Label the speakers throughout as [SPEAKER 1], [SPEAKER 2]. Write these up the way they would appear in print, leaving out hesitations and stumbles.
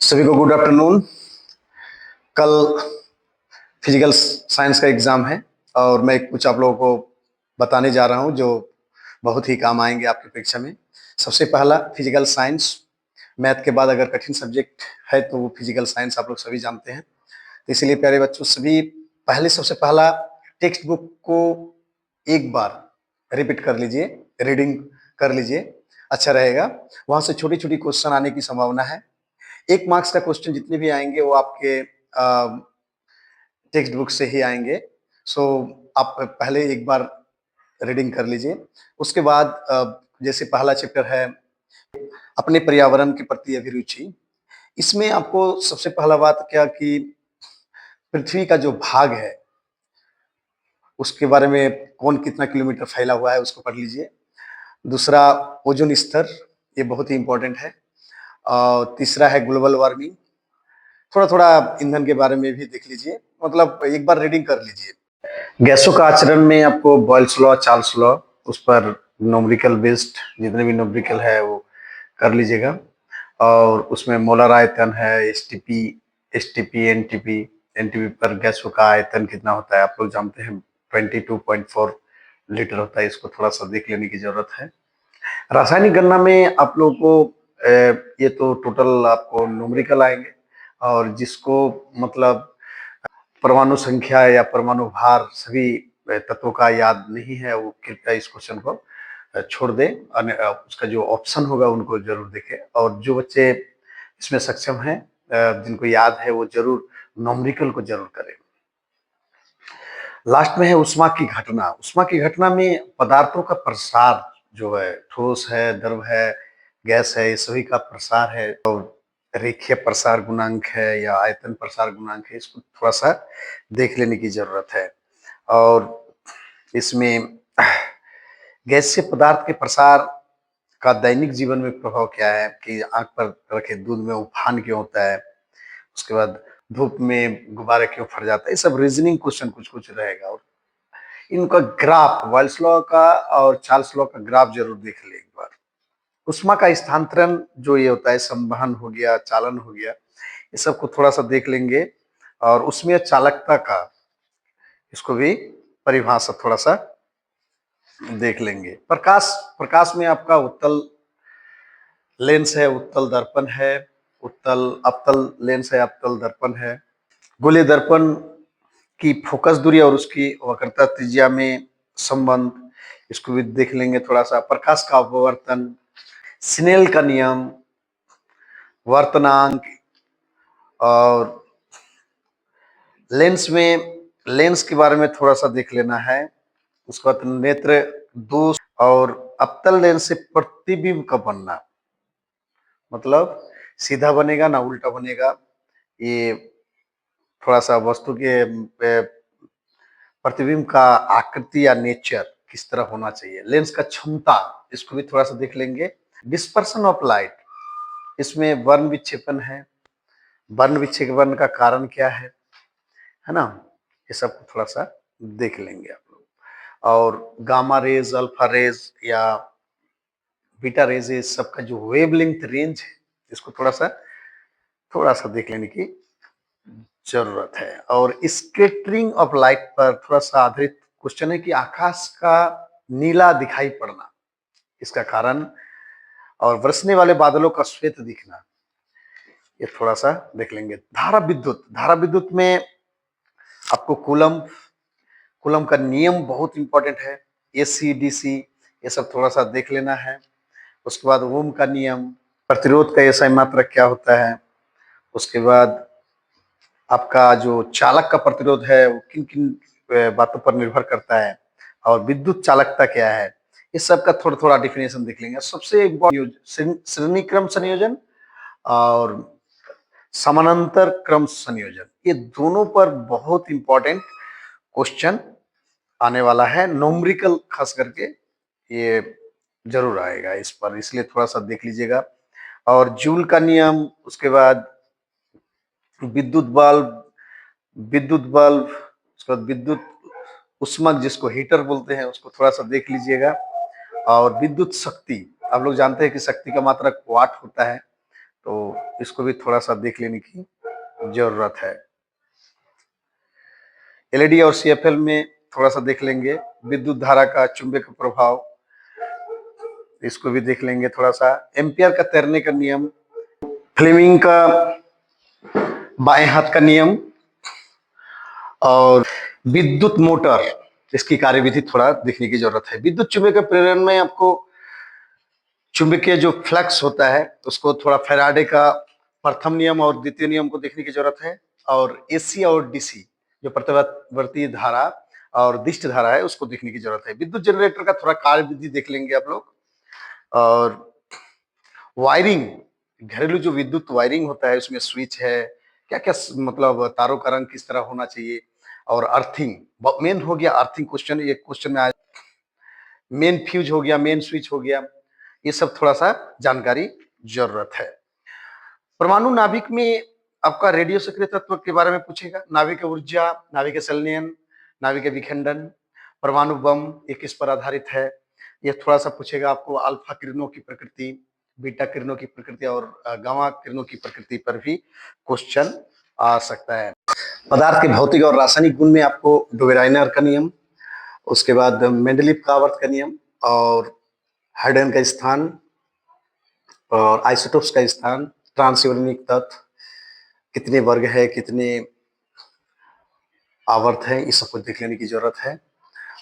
[SPEAKER 1] सभी को good afternoon. कल फिजिकल साइंस का एग्जाम है और मैं कुछ आप लोगों को बताने जा रहा हूं जो बहुत ही काम आएंगे आपकी परीक्षा में। सबसे पहला फिजिकल साइंस। मैथ के बाद अगर कठिन सब्जेक्ट है तो वो फिजिकल साइंस आप लोग सभी जानते हैं। तो इसलिए प्यारे बच्चों सभी पहले सबसे पहला टेक्स्ट बुक को एक बार रिपीट कर लीजिए, रीडिंग कर लीजिए, अच्छा रहेगा। वहां से छोटी छोटी क्वेश्चन आने की संभावना है। 1 मार्क्स का क्वेश्चन जितने भी आएंगे वो आपके टेक्स्ट बुक से ही आएंगे। सो आप पहले एक बार रीडिंग कर लीजिए। उसके बाद जैसे पहला चैप्टर है अपने पर्यावरण के प्रति अभिरुचि। इसमें आपको सबसे पहला बात क्या कि पृथ्वी का जो भाग है उसके बारे में कौन कितना किलोमीटर फैला हुआ है उसको पढ़ लीजिए। दूसरा ओजोन स्तर, ये बहुत ही इंपॉर्टेंट है। और तीसरा है ग्लोबल वार्मिंग। थोड़ा थोड़ा ईंधन के बारे में भी देख लीजिए, मतलब एक बार रीडिंग कर लीजिए। गैसों का आचरण में आपको बॉयल्स लॉ, चार्ल्स लॉ, उस पर न्यूमेरिकल बेस्ड जितने भी न्यूमेरिकल है वो कर लीजिएगा। और उसमें मोलर आयतन है, एसटीपी, एनटीपी। एनटीपी पर गैसों का आयतन कितना होता है आप लोग जानते हैं, 22.4 लीटर होता है। इसको थोड़ा सा देख लेने की जरूरत है। रासायनिक गणना में आप लोगों को ये तो टोटल आपको न्यूमेरिकल आएंगे, और जिसको मतलब परमाणु संख्या या परमाणु भार सभी तत्वों का याद नहीं है वो कृपया इस क्वेश्चन को छोड़ दें। उसका जो ऑप्शन होगा उनको जरूर देखें। और जो बच्चे इसमें सक्षम हैं, जिनको याद है, वो जरूर न्यूमेरिकल को जरूर करें। लास्ट में है उष्मा की घटना। उष्मा की घटना में पदार्थों का प्रसार जो है, ठोस है, द्रव है, गैस है, ये सभी का प्रसार है। और रेखीय प्रसार गुणांक है या आयतन प्रसार गुणांक है, इसको थोड़ा सा देख लेने की जरूरत है। और इसमें गैसीय पदार्थ के प्रसार का दैनिक जीवन में प्रभाव क्या है कि आंख पर रखे दूध में उफान क्यों होता है, उसके बाद धूप में गुब्बारे क्यों फट जाता है, ये सब रीजनिंग क्वेश्चन कुछ कुछ रहेगा। और इनका ग्राफ, वाइल्स लॉ का और चार्ल्स लॉ का ग्राफ जरूर देख ले एक बार। उष्मा का स्थानांतरण जो ये होता है, संवहन हो गया, चालन हो गया, ये सब को थोड़ा सा देख लेंगे। और उसमें चालकता का, इसको भी परिभाषा थोड़ा सा देख लेंगे। प्रकाश, प्रकाश में आपका उत्तल लेंस है, उत्तल दर्पण है, उत्तल अवतल लेंस है, अवतल दर्पण है। गोलीय दर्पण की फोकस दूरी और उसकी वक्रता त्रिज्या में संबंध, इसको भी देख लेंगे थोड़ा सा। प्रकाश का अपवर्तन, स्नेल का नियम, वर्तनांक, और लेंस में लेंस के बारे में थोड़ा सा देख लेना है। उसके बाद नेत्र दोष, और अवतल लेंस से प्रतिबिंब का बनना, मतलब सीधा बनेगा ना उल्टा बनेगा, ये थोड़ा सा वस्तु के प्रतिबिंब का आकृति या नेचर किस तरह होना चाहिए। लेंस का क्षमता, इसको भी थोड़ा सा देख लेंगे। डिस्पर्सन ऑफ लाइट, इसमें वर्ण विक्षेपण है, वर्ण विक्षेपण का कारण क्या है ना, ये सब थोड़ा सा देख लेंगे आप लोग। और गामा रेज, अल्फा रेज या बीटा रेज, ये सबका जो वेवलेंथ रेंज है, इसको थोड़ा सा देख लेने की जरूरत है। और स्कैटरिंग ऑफ लाइट पर थोड़ा सा आधारित क्वेश्चन है कि आकाश का नीला दिखाई पड़ना, इसका कारण, और बरसने वाले बादलों का श्वेत दिखना, ये थोड़ा सा देख लेंगे। धारा विद्युत, धारा विद्युत में आपको कूलम का नियम बहुत इंपॉर्टेंट है। एसी, डीसी, ये सब थोड़ा सा देख लेना है। उसके बाद ओम का नियम, प्रतिरोध का एसआई मात्रक क्या होता है। उसके बाद आपका जो चालक का प्रतिरोध है वो किन किन बातों पर निर्भर करता है, और विद्युत चालकता क्या है, इस सब का थोड़ा थोड़ा डिफिनेशन देख लेंगे। सबसे इम्पोर्टेंट श्रेणी क्रम संयोजन और समानांतर क्रम संयोजन, ये दोनों पर बहुत इंपॉर्टेंट क्वेश्चन आने वाला है। न्यूमेरिकल खास करके ये जरूर आएगा इस पर, इसलिए थोड़ा सा देख लीजिएगा। और जूल का नियम, उसके बाद विद्युत बल्ब, उसके बाद विद्युत उष्मक जिसको हीटर बोलते हैं, उसको थोड़ा सा देख लीजिएगा। और विद्युत शक्ति, आप लोग जानते हैं कि शक्ति का मात्रक वाट होता है, तो इसको भी थोड़ा सा देख लेने की जरूरत है। एलईडी और सीएफएल में थोड़ा सा देख लेंगे। विद्युत धारा का चुंबक प्रभाव, इसको भी देख लेंगे थोड़ा सा। एम्पियर का तैरने का नियम, फ्लेमिंग का बाएं हाथ का नियम, और विद्युत मोटर, इसकी कार्यविधि थोड़ा देखने की जरूरत है। विद्युत चुंबकीय प्रेरण में आपको चुंबकीय जो फ्लक्स होता है उसको थोड़ा फैराडे का प्रथम नियम और द्वितीय नियम को देखने की जरूरत है। और एसी और डीसी जो प्रत्यावर्ती धारा और दिष्ट धारा है उसको देखने की जरूरत है। विद्युत जनरेटर का थोड़ा कार्यविधि देख लेंगे आप लोग। और वायरिंग, घरेलू जो विद्युत वायरिंग होता है उसमें स्विच है, क्या क्या मतलब तारों का रंग किस तरह होना चाहिए। और अर्थिंग, मेन हो गया अर्थिंग क्वेश्चन, ये क्वेश्चन में आया। मेन फ्यूज हो गया, मेन स्विच हो गया, ये सब थोड़ा सा जानकारी जरूरत है। परमाणु नाभिक में आपका रेडियो सक्रिय तत्व के बारे में पूछेगा। नाभिक ऊर्जा, नाभिक संलयन, नाभिक विखंडन, परमाणु बम ये किस पर आधारित है, ये थोड़ा सा पूछेगा आपको। अल्फा किरणों की प्रकृति, बीटा किरणों की प्रकृति और गामा किरणों की प्रकृति पर भी क्वेश्चन आ सकता है। पदार्थ के भौतिक और रासायनिक गुण में आपको डोबेराइनर का नियम, उसके बाद मेंडलीव का आवर्त का नियम, और हाइड्रोजन का स्थान और आइसोटोप्स का स्थान, ट्रांसयूरेनिक तत्व कितने वर्ग है, कितने आवर्त है, इस सबको देख लेने की जरूरत है।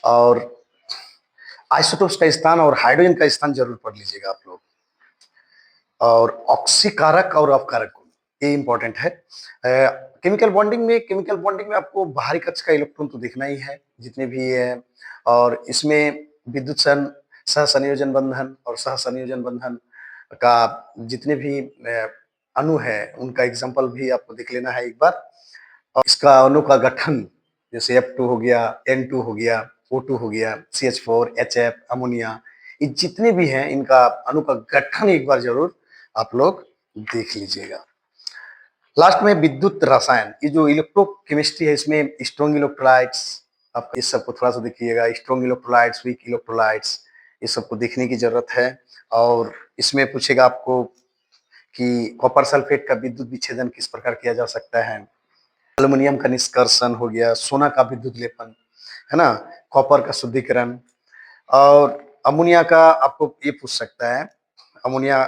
[SPEAKER 1] और आइसोटोप्स का स्थान और हाइड्रोजन का स्थान जरूर पढ़ लीजिएगा आप लोग। और ऑक्सीकारक और अपकारक गुण, ये इंपॉर्टेंट है। केमिकल बॉन्डिंग में आपको बाहरी कक्ष का इलेक्ट्रॉन तो देखना ही है जितने भी है। और इसमें विद्युत सह संयोजन बंधन और सह संयोजन बंधन का जितने भी अणु है उनका एग्जांपल भी आपको देख लेना है एक बार। और इसका अणु का गठन जैसे F2 हो गया, N2 हो गया, O2 हो गया, CH4, HF, अमोनिया, ये जितने भी हैं इनका अणु का गठन एक बार जरूर आप लोग देख लीजिएगा। लास्ट में विद्युत रसायन, ये जो इलेक्ट्रोकेमिस्ट्री है इसमें स्ट्रॉन्ग इलेक्ट्रोलाइट्स, आप इस सबको थोड़ा सा देखिएगा। स्ट्रॉन्ग इलेक्ट्रोलाइट्स, वीक इलेक्ट्रोलाइट्स, ये सबको देखने की जरूरत है। और इसमें पूछेगा आपको कि कॉपर सल्फेट का विद्युत विच्छेदन किस प्रकार किया जा सकता है। एल्युमिनियम का निष्कर्षण हो गया, सोना का विद्युत लेपन, है ना, कॉपर का शुद्धिकरण। और अमोनिया का आपको ये पूछ सकता है, अमोनिया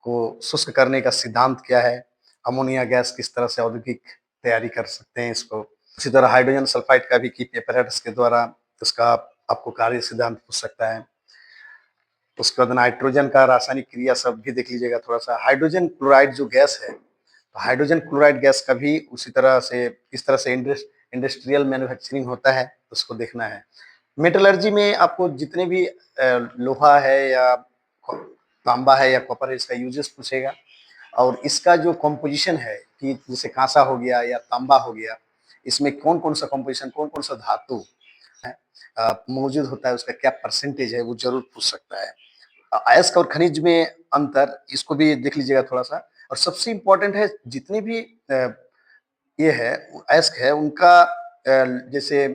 [SPEAKER 1] को शुष्क करने का सिद्धांत क्या है, अमोनिया गैस किस तरह से औद्योगिक तैयारी कर सकते हैं इसको। इसी तरह हाइड्रोजन सल्फाइड का भी कीप एपैरेटस के द्वारा उसका आपको कार्य सिद्धांत पूछ सकता है। उसके बाद नाइट्रोजन का रासायनिक क्रिया सब भी देख लीजिएगा थोड़ा सा। हाइड्रोजन क्लोराइड जो गैस है, तो हाइड्रोजन क्लोराइड गैस का भी उसी तरह से इस तरह से इंडस्ट्रियल मैन्युफैक्चरिंग होता है, उसको देखना है। मेटलर्जी में आपको जितने भी लोहा है या तांबा है या कॉपर है इसका यूजेस पूछेगा। और इसका जो कॉम्पोजिशन है कि जैसे कांसा हो गया या तांबा हो गया, इसमें कौन कौन सा कॉम्पोजिशन, कौन कौन सा धातु है मौजूद होता है, उसका क्या परसेंटेज है, वो जरूर पूछ सकता है। अयस्क और खनिज में अंतर, इसको भी देख लीजिएगा थोड़ा सा। और सबसे इम्पोर्टेंट है जितने भी ये है अयस्क है उनका जैसे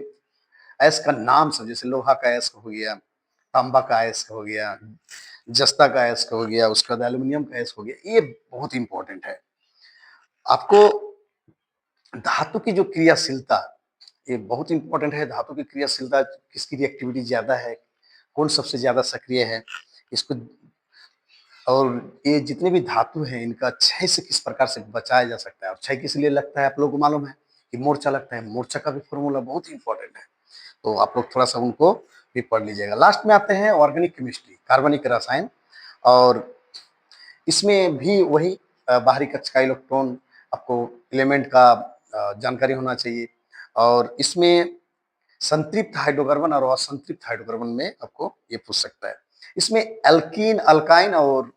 [SPEAKER 1] अयस्क का नाम सब, जैसे लोहा का अयस्क हो गया, तांबा का अयस्क हो गया, जस्ता का अयस्क हो गया, उसका बाद एल्यूमिनियम का अयस्क हो गया, ये बहुत इंपॉर्टेंट है। आपको धातु की जो क्रियाशीलता, ये बहुत इंपॉर्टेंट है। धातु की क्रियाशीलता, किसकी रिएक्टिविटी ज्यादा है, कौन सबसे ज्यादा सक्रिय है, इसको। और ये जितने भी धातु हैं इनका क्षय से किस प्रकार से बचाया जा सकता है। और क्षय किस लिए लगता है आप लोगों को मालूम है कि मोर्चा लगता है, मोर्चा का भी फॉर्मूला बहुत इंपॉर्टेंट है, तो आप लोग थोड़ा सा उनको भी पढ़ लीजिएगा। लास्ट में आते हैं ऑर्गेनिक केमिस्ट्री, कार्बनिक रसायन। और इसमें भी वही बाहरी कक्ष का इलेक्ट्रॉन, आपको एलिमेंट का जानकारी होना चाहिए। और इसमें संतृप्त हाइड्रोकार्बन और असंतृप्त हाइड्रोकार्बन में आपको ये पूछ सकता है। इसमें एल्कीन, अल्काइन और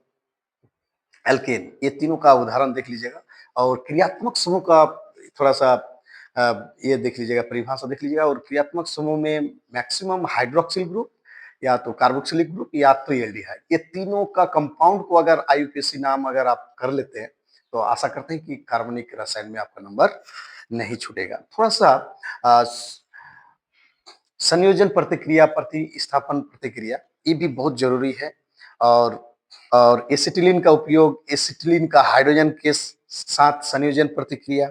[SPEAKER 1] एल्केन, ये तीनों का उदाहरण देख लीजिएगा। और क्रियात्मक समूह का थोड़ा सा ये देख लीजिएगा, परिभाषा देख लीजिएगा। और क्रियात्मक समूह में मैक्सिमम हाइड्रोक्सिल ग्रुप या तो कार्बोक्सिलिक ग्रुप या तो एल्डिहाइड, ये तीनों का कंपाउंड को अगर आईयूपीएसी नाम अगर आप कर लेते हैं तो आशा करते हैं कि कार्बनिक रसायन में आपका नंबर नहीं छूटेगा। थोड़ा सा संयोजन प्रतिक्रिया, प्रतिस्थापन प्रतिक्रिया, ये भी बहुत जरूरी है। और और एसिटिलीन का उपयोग एसिटिलीन का हाइड्रोजन के साथ संयोजन प्रतिक्रिया,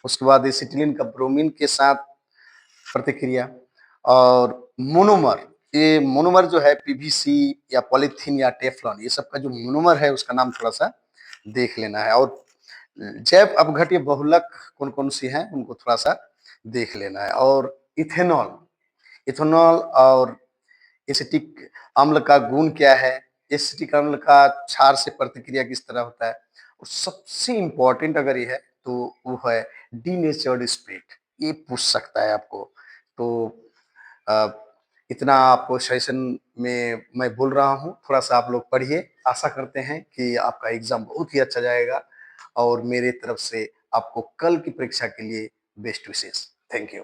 [SPEAKER 1] उसके बाद एसिटिलीन का ब्रोमीन के साथ प्रतिक्रिया, और मोनोमर, ये मोनोमर जो है पीवीसी या पॉलीथीन या टेफ्लॉन, ये सब का जो मोनोमर है उसका नाम थोड़ा सा देख लेना है। और जैव अपघट्य बहुलक कौन कौन सी हैं उनको थोड़ा सा देख लेना है। और इथेनॉल, इथेनॉल और एसिटिक अम्ल का गुण क्या है, एसिटिक अम्ल का क्षार से प्रतिक्रिया किस तरह होता है, और सबसे इंपॉर्टेंट अगर ये है तो वो है डीनेचर्ड स्प्रिट, ये पूछ सकता है आपको। तो अ, इतना आपको सेशन में मैं बोल रहा हूँ, थोड़ा सा आप लोग पढ़िए। आशा करते हैं कि आपका एग्जाम बहुत ही अच्छा जाएगा, और मेरे तरफ से आपको कल की परीक्षा के लिए बेस्ट विशेष। Thank you.